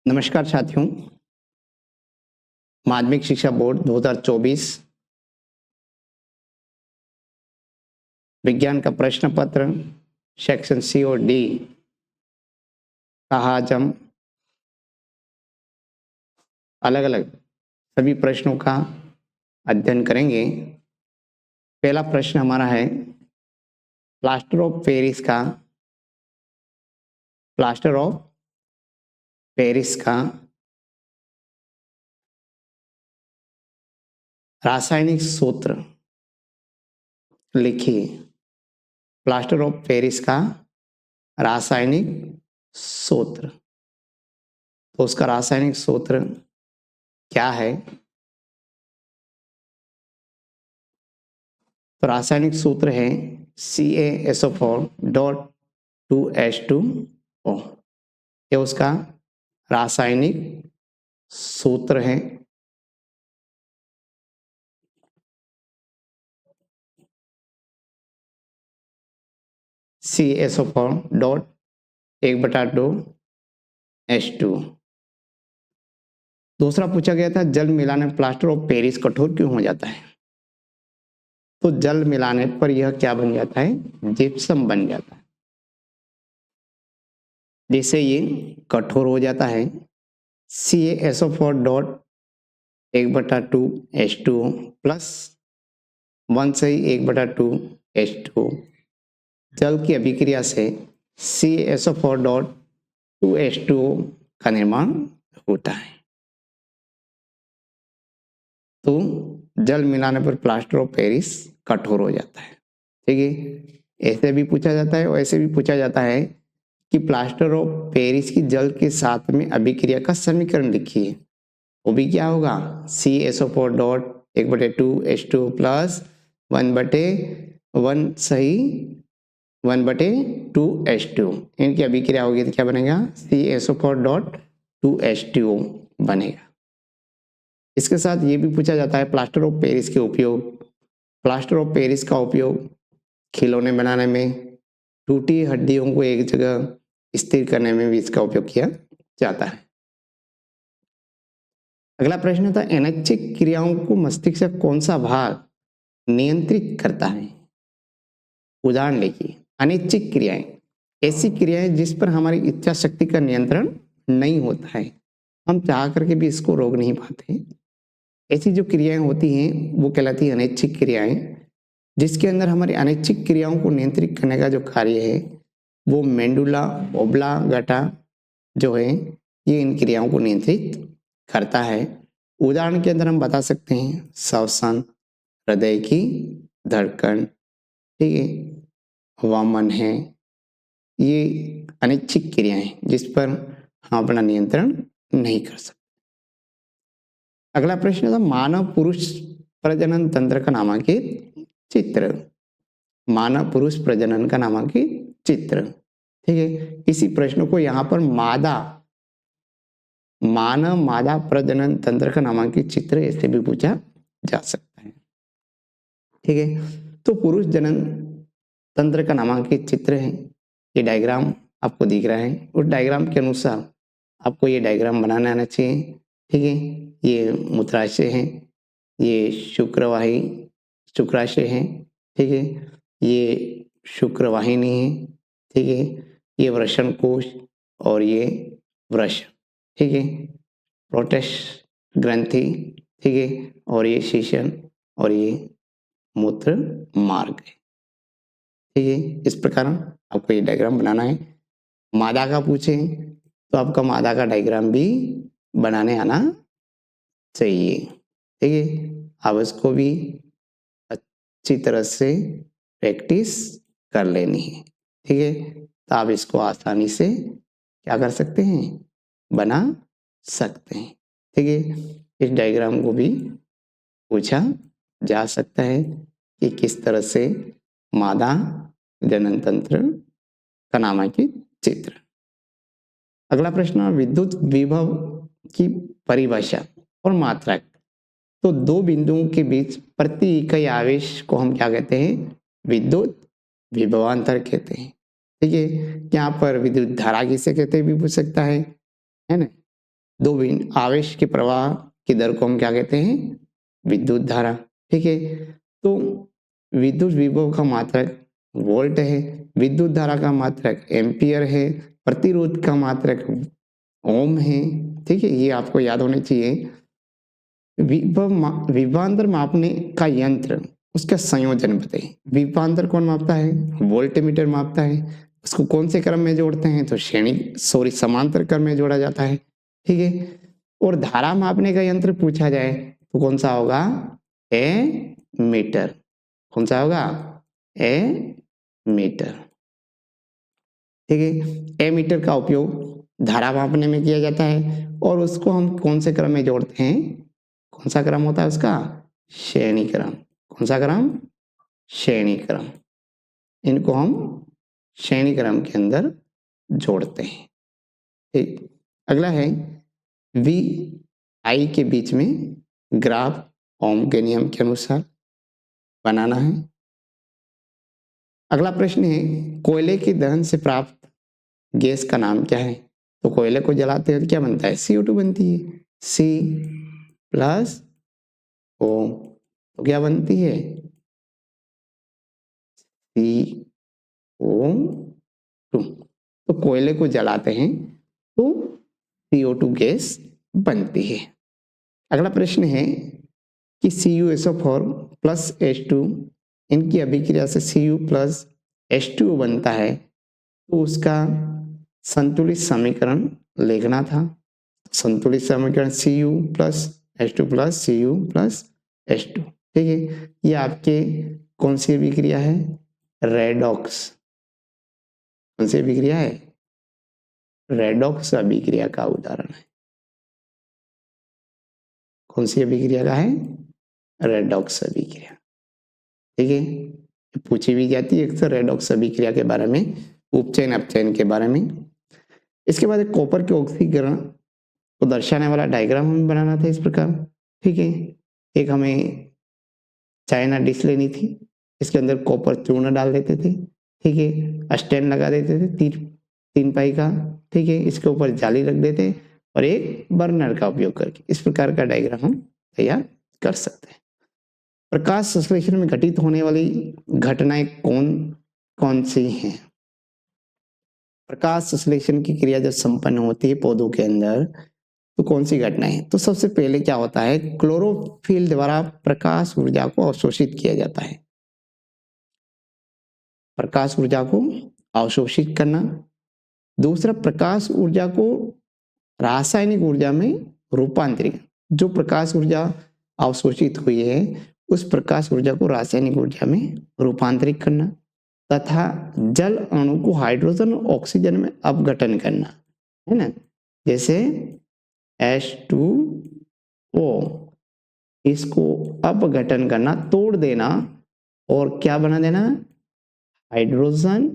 नमस्कार साथियों, माध्यमिक शिक्षा बोर्ड 2024 विज्ञान का प्रश्न पत्र सेक्शन सी और डी का आज हम अलग अलग सभी प्रश्नों का अध्ययन करेंगे। पहला प्रश्न हमारा है प्लास्टर ऑफ पेरिस का रासायनिक सूत्र लिखिए। प्लास्टर ऑफ पेरिस का रासायनिक सूत्र, तो उसका रासायनिक सूत्र क्या है? तो रासायनिक सूत्र है CaSO4.2H2O। ये उसका रासायनिक सूत्र है। CaSO4.1/2H2। दूसरा पूछा गया था जल मिलाने प्लास्टर ऑफ पेरिस कठोर क्यों हो जाता है? तो जल मिलाने पर यह क्या बन जाता है? जिप्सम बन जाता है, जिससे ये कठोर हो जाता है। CaSO4.1/2H2O प्लस 1 से ही 1/2H2O जल की अभिक्रिया से CaSO4.2H2O का निर्माण होता है। तो जल मिलाने पर प्लास्टर ऑफ पेरिस कठोर हो जाता है। ठीक है, ऐसे भी पूछा जाता है और ऐसे भी पूछा जाता है कि प्लास्टर ऑफ पेरिस की जल के साथ में अभिक्रिया का समीकरण लिखिए। वो भी क्या होगा? CaSO4.1/2H2O प्लस 1/1 सही 1/2H2O, इनकी अभिक्रिया होगी तो क्या बनेगा? CaSO4.2H2O बनेगा। इसके साथ ये भी पूछा जाता है प्लास्टर ऑफ पेरिस के उपयोग। प्लास्टर ऑफ पेरिस का उपयोग खिलौने बनाने में, टूटी हड्डियों को एक जगह स्थिर करने में भी इसका उपयोग किया जाता है। अगला प्रश्न था अनैच्छिक क्रियाओं को मस्तिष्क का कौन सा भाग नियंत्रित करता है? उदाहरण लिखिए। अनैच्छिक क्रियाएं ऐसी क्रियाएं जिस पर हमारी इच्छा शक्ति का नियंत्रण नहीं होता है, हम चाह करके भी इसको रोक नहीं पाते। ऐसी जो क्रियाएं होती हैं वो कहलाती है अनैच्छिक क्रियाएं, जिसके अंदर हमारी अनैच्छिक क्रियाओं को नियंत्रित करने का जो कार्य है वो मेंडुला ओब्लांगेटा जो है ये इन क्रियाओं को नियंत्रित करता है। उदाहरण के अंदर हम बता सकते हैं श्वसन, हृदय की धड़कन, ठीक है, वामन है, ये अनैच्छिक क्रियाएं जिस पर हम अपना नियंत्रण नहीं कर सकते। अगला प्रश्न था मानव पुरुष प्रजनन तंत्र का नामांकित चित्र। मानव पुरुष प्रजनन का नामांकित चित्र, ठीक है। इसी प्रश्न को यहाँ पर मानव मादा प्रजनन तंत्र का नामांकित चित्र ऐसे भी पूछा जा सकता है, ठीक है। तो पुरुष जनन तंत्र का नामांकित चित्र है, ये डायग्राम आपको दिख रहा है। उस डायग्राम के अनुसार आपको ये डायग्राम बनाना आना चाहिए, ठीक है। ये मूत्राशय है, ये शुक्राशय है, ठीक है, ये शुक्रवाहिनी है, ठीक है, ये वृषण कोश और ये वृषण, ठीक है, प्रोटेस्ट ग्रंथि, ठीक है, और ये शीशन और ये मूत्र मार्ग है, ठीक है। इस प्रकार आपको ये डायग्राम बनाना है। मादा का पूछे तो आपका मादा का डायग्राम भी बनाने आना चाहिए, ठीक है। अब इसको भी अच्छी तरह से प्रैक्टिस कर लेनी है, ठीक है। तो आप इसको आसानी से क्या कर सकते हैं? बना सकते हैं, ठीक है। इस डायग्राम को भी पूछा जा सकता है कि किस तरह से मादा जनन तंत्र का नामांकित चित्र। अगला प्रश्न विद्युत विभव की परिभाषा और मात्रक। तो दो बिंदुओं के बीच प्रति इकाई आवेश को हम क्या कहते हैं? विद्युत विभवांतर कहते हैं, ठीक है। यहाँ पर विद्युत धारा किसे कहते हैं भी पूछ सकता है ना। दो भिन्न आवेश के प्रवाह की दर को हम क्या कहते हैं? विद्युत धारा। ठीक है, तो विद्युत विभव का मात्रक वोल्ट है, विद्युत धारा का मात्रक एम्पियर है, प्रतिरोध का मात्रक ओम है। ठीक है, ये आपको याद होने चाहिए। विभवांतर मापने का यंत्र, उसका संयोजन बताइए। विभवांतर कौन मापता है? वोल्टमीटर मापता है। उसको कौन से क्रम में जोड़ते हैं? तो समांतर क्रम में जोड़ा जाता है। ठीक है, और धारा मापने का यंत्र पूछा जाए तो कौन सा होगा? ए मीटर। कौन सा होगा? ए मीटर। ठीक है, ए मीटर का उपयोग धारा मापने में किया जाता है और उसको हम कौन से क्रम में जोड़ते हैं? कौन सा क्रम होता है उसका? श्रेणी क्रम। कौन सा क्रम? श्रेणी क्रम। इनको हम श्रेणी क्रम के अंदर जोड़ते हैं। ठीक, अगला है वी आई के बीच में ग्राफ ओम के नियम के अनुसार बनाना है। अगला प्रश्न है कोयले की दहन से प्राप्त गैस का नाम क्या है? तो कोयले को जलाते हैं तो क्या बनता है? CO2 बनती है। C प्लस O तो क्या बनती है? CO2। तो कोयले को जलाते हैं तो CO2 गैस बनती है। अगला प्रश्न है कि CuSO4 प्लस H2 इनकी अभिक्रिया से Cu प्लस H2O बनता है, तो उसका संतुलित समीकरण लिखना था। संतुलित समीकरण Cu plus H2 plus Cu plus H2। ठीक है, ये आपके कौन सी अभिक्रिया है? रेडॉक्स। कौन सी अभिक्रिया है? रेडॉक्स अभिक्रिया का उदाहरण है। कौन सी अभिक्रिया का है? रेडॉक्स अभिक्रिया। ठीक है, पूछी भी जाती है अक्सर रेडॉक्स अभिक्रिया के बारे में, उपचयन अपचयन के बारे में। इसके बाद एक कॉपर के ऑक्सीकरण को दर्शाने वाला डायग्राम हमें बनाना था इस प्रकार। ठीक है, एक हमें चाइना डिश लेनी थी, इसके अंदर कॉपर चूर्ण डाल देते थे। ठीक है, स्टैंड लगा देते थे तीन पाई का। ठीक है, इसके ऊपर जाली रख देते और एक बर्नर का उपयोग करके इस प्रकार का डायग्राम हम तैयार कर सकते हैं। प्रकाश संश्लेषण में घटित होने वाली घटनाएं कौन कौन सी हैं? प्रकाश संश्लेषण की क्रिया जब संपन्न होती है पौधों के अंदर तो कौन सी घटनाएं हैं? तो सबसे पहले क्या होता है? क्लोरोफिल द्वारा प्रकाश ऊर्जा को अवशोषित किया जाता है। प्रकाश ऊर्जा को अवशोषित करना। दूसरा, प्रकाश ऊर्जा को रासायनिक ऊर्जा में रूपांतरित। जो प्रकाश ऊर्जा अवशोषित हुई है उस प्रकाश ऊर्जा को रासायनिक ऊर्जा में रूपांतरित करना। तथा जल अणु को हाइड्रोजन और ऑक्सीजन में अपघटन करना, है ना, जैसे H2O, इसको अपघटन करना, तोड़ देना और क्या बना देना? हाइड्रोजन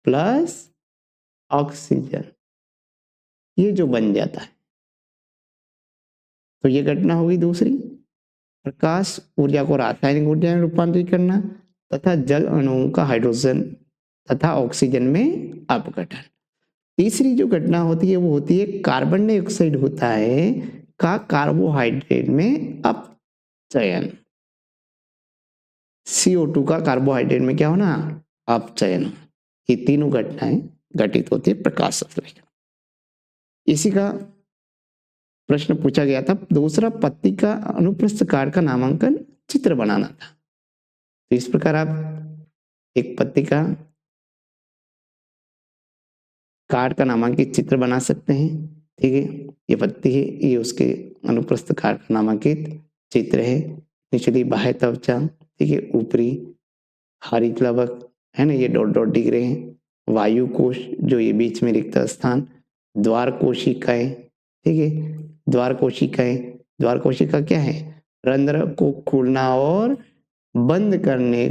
प्लस ऑक्सीजन, ये जो बन जाता है। तो ये घटना होगी दूसरी। प्रकाश ऊर्जा को रासायनिक ऊर्जा में रूपांतरित करना तथा जल अणुओं का हाइड्रोजन तथा ऑक्सीजन में अपघटन। तीसरी जो घटना होती है वो होती है कार्बन डाइऑक्साइड होता है का कार्बोहाइड्रेट में अपचयन। CO2 का कार्बोहाइड्रेट में क्या होना? अपचयन। ये तीनों घटनाएं घटित होती है प्रकाश संश्लेषण। इसी का प्रश्न पूछा गया था। दूसरा, पत्ती का अनुप्रस्थ काट का नामांकन चित्र बनाना था। तो इस प्रकार आप एक पत्ती का काट का नामांकित चित्र बना सकते हैं। ठीक है, ये पत्ती है, ये उसके अनुप्रस्थ काट का नामांकित चित्र है। निचली बाह्य त्वचा, ठीक है, ऊपरी हरी प्लवक, है ना, ये डॉट डॉट दिख रहे हैं। वायु कोश, जो ये बीच में रिक्त स्थान, द्वार कोशिकाएं। ठीक है, द्वार कोशिकाएं, द्वार कोशिका क्या है? रंध्र को खोलना और बंद करने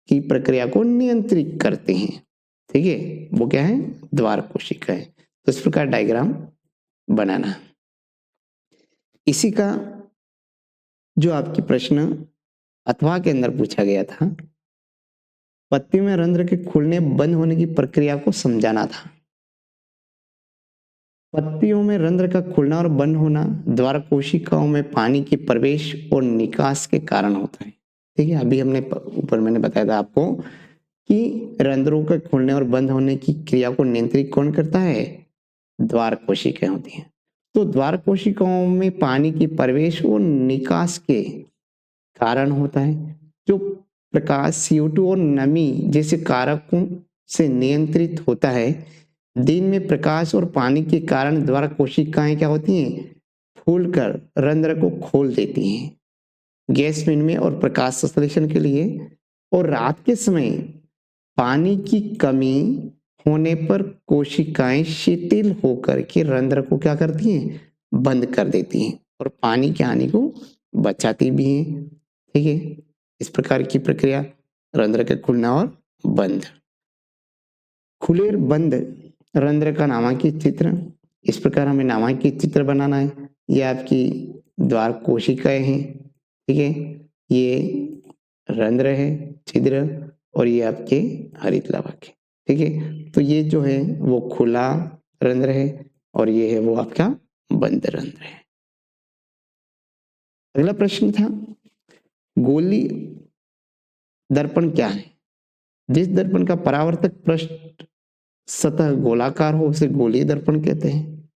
की प्रक्रिया को नियंत्रित करते हैं। ठीक है, वो क्या है? द्वार कोशिकाएं। तो इस प्रकार डायग्राम बनाना। इसी का जो आपकी प्रश्न अथवा के अंदर पूछा गया था, पत्ती में रंध्र के खुलने बंद होने की प्रक्रिया को समझाना था। पत्तियों में रंध्र का खुलना और बंद होना द्वार कोशिकाओं में पानी के प्रवेश और निकास के कारण होता है। ठीक है, अभी हमने ऊपर मैंने बताया था आपको कि रंध्रों के खुलने और बंद होने की क्रिया को नियंत्रित कौन करता है? द्वार कोशिकाएं होती हैं। तो द्वार कोशिकाओं में पानी की प्रवेश और निकास के कारण होता है। जो प्रकाश CO2 और नमी जैसे कारकों से नियंत्रित होता है। दिन में प्रकाश और पानी के कारण द्वार कोशिकाएं क्या होती हैं? फूलकर रंध्र को खोल देती हैं गैस विनिमय और प्रकाश संश्लेषण के लिए। और रात के समय पानी की कमी होने पर कोशिकाएं शिथिल होकर के रंध्र को क्या करती हैं? बंद कर देती हैं और पानी की हानि को बचाती भी हैं। ठीक है, इस प्रकार की प्रक्रिया रंध्र के खुलना और बंद। खुले और बंद रंध्र का नामांकित चित्र। इस प्रकार हमें नामांकित चित्र बनाना है। ये आपकी द्वार कोशिकाएं हैं। ठीक है, ये रंध्र है, छिद्र, और ये आपके हरित लाभक है। ठीक है, तो ये जो है वो खुला रंध्र है और ये है वो आपका बंद रंध्र है। अगला प्रश्न था, गोली दर्पण क्या है? जिस दर्पण का परावर्तक पृष्ठ सतह गोलाकार हो उसे गोलीय दर्पण कहते हैं।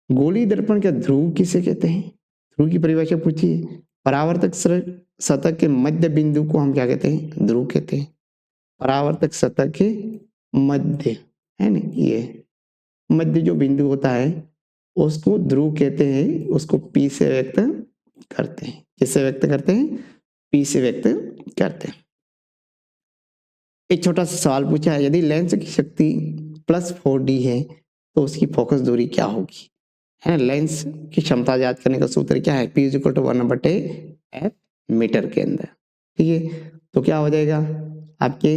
गोलीय दर्पण का ध्रुव किसे कहते हैं? ध्रुव की परिभाषा पूछिए। परावर्तक सतह के मध्य बिंदु को हम क्या कहते हैं? ध्रुव कहते हैं। परावर्तक सतह के मध्य है ना, ये मध्य जो बिंदु होता है उसको ध्रुव कहते हैं। उसको P से व्यक्त करते हैं। किससे व्यक्त करते हैं? P से व्यक्त करते हैं। एक छोटा सा सवाल पूछा है, यदि लेंस की शक्ति +4D है तो उसकी फोकस दूरी क्या होगी? है ना, लेंस की क्षमता याद करने का सूत्र क्या है? P = 1/f मीटर के अंदर। ठीक है, तो क्या हो जाएगा आपके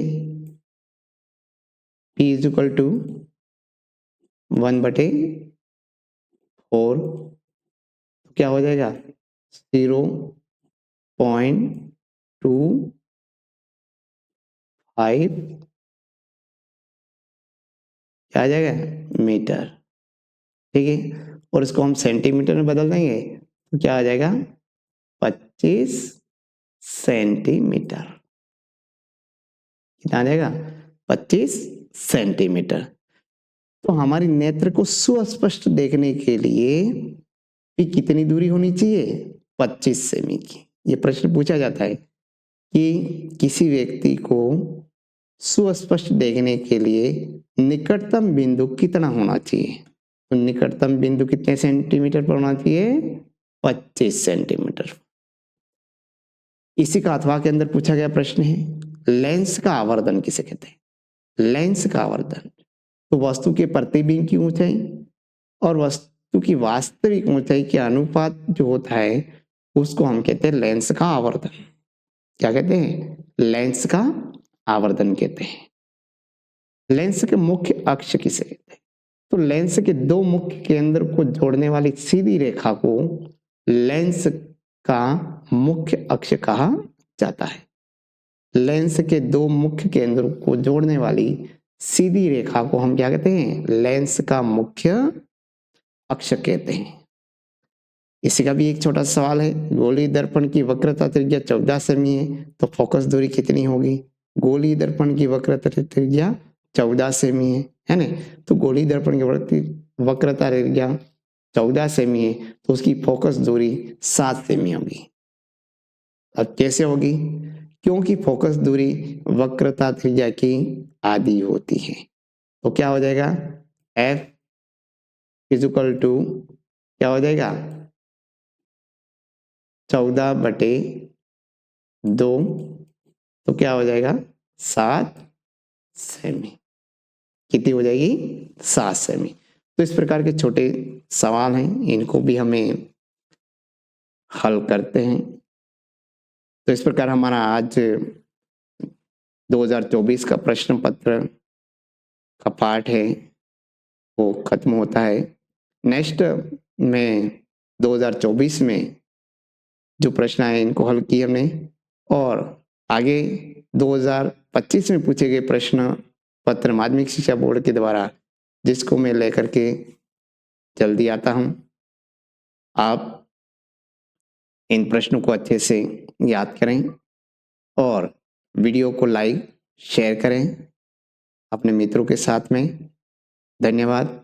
P = 1/4, तो क्या हो जाएगा 0.25 क्या आ जाएगा? मीटर। ठीक है, और इसको हम सेंटीमीटर में बदल देंगे तो क्या आ जाएगा? 25 सेंटीमीटर। कितना आ जाएगा? 25 सेंटीमीटर। तो हमारी नेत्र को सुस्पष्ट देखने के लिए भी कितनी दूरी होनी चाहिए? 25 सेमी की। ये प्रश्न पूछा जाता है कि किसी व्यक्ति को सुस्पष्ट देखने के लिए निकटतम बिंदु कितना होना चाहिए? तो निकटतम बिंदु कितने सेंटीमीटर पर होना चाहिए? 25 सेंटीमीटर। इसी का अथवा के अंदर पूछा गया प्रश्न है, लेंस का आवर्धन किसे कहते हैं? लेंस का आवर्धन तो वस्तु के प्रतिबिंब की ऊंचाई और वस्तु की वास्तविक ऊंचाई के अनुपात जो होता है उसको हम कहते हैं लेंस का आवर्धन। क्या कहते हैं? लेंस का आवर्धन कहते हैं। लेंस के मुख्य अक्ष किसे कहते हैं? तो लेंस के दो मुख्य केंद्र को जोड़ने वाली सीधी रेखा को लेंस का मुख्य अक्ष कहा जाता है। लेंस के दो मुख्य केंद्रों को जोड़ने वाली सीधी रेखा को हम क्या कहते हैं? लेंस का मुख्य अक्ष कहते हैं। इसी का भी एक छोटा सवाल है, गोलीय दर्पण की वक्रता त्रिज्या 14 सेमी है तो फोकस दूरी कितनी होगी? गोलीय दर्पण की वक्रता त्रिज्या 14 सेमी है ना, तो गोलीय दर्पण की वक्रता त्रिज्या 14 सेमी है तो उसकी फोकस दूरी 7 सेमी होगी। अब कैसे होगी? क्योंकि फोकस दूरी वक्रता त्रिज्या की आधी होती है। तो क्या हो जाएगा? F = क्या हो जाएगा? 14/2, तो क्या हो जाएगा? 7 सेमी। कितनी हो जाएगी? 7 सेमी। तो इस प्रकार के छोटे सवाल हैं, इनको भी हमें हल करते हैं। तो इस प्रकार हमारा आज 2024 का प्रश्न पत्र का पाठ है वो खत्म होता है। नेक्स्ट में 2024 में जो प्रश्न आए इनको हल किए हमने, और आगे 2025 में पूछे गए प्रश्न पत्र माध्यमिक शिक्षा बोर्ड के द्वारा जिसको मैं लेकर के जल्दी आता हूँ। आप इन प्रश्नों को अच्छे से याद करें और वीडियो को लाइक शेयर करें अपने मित्रों के साथ में। धन्यवाद।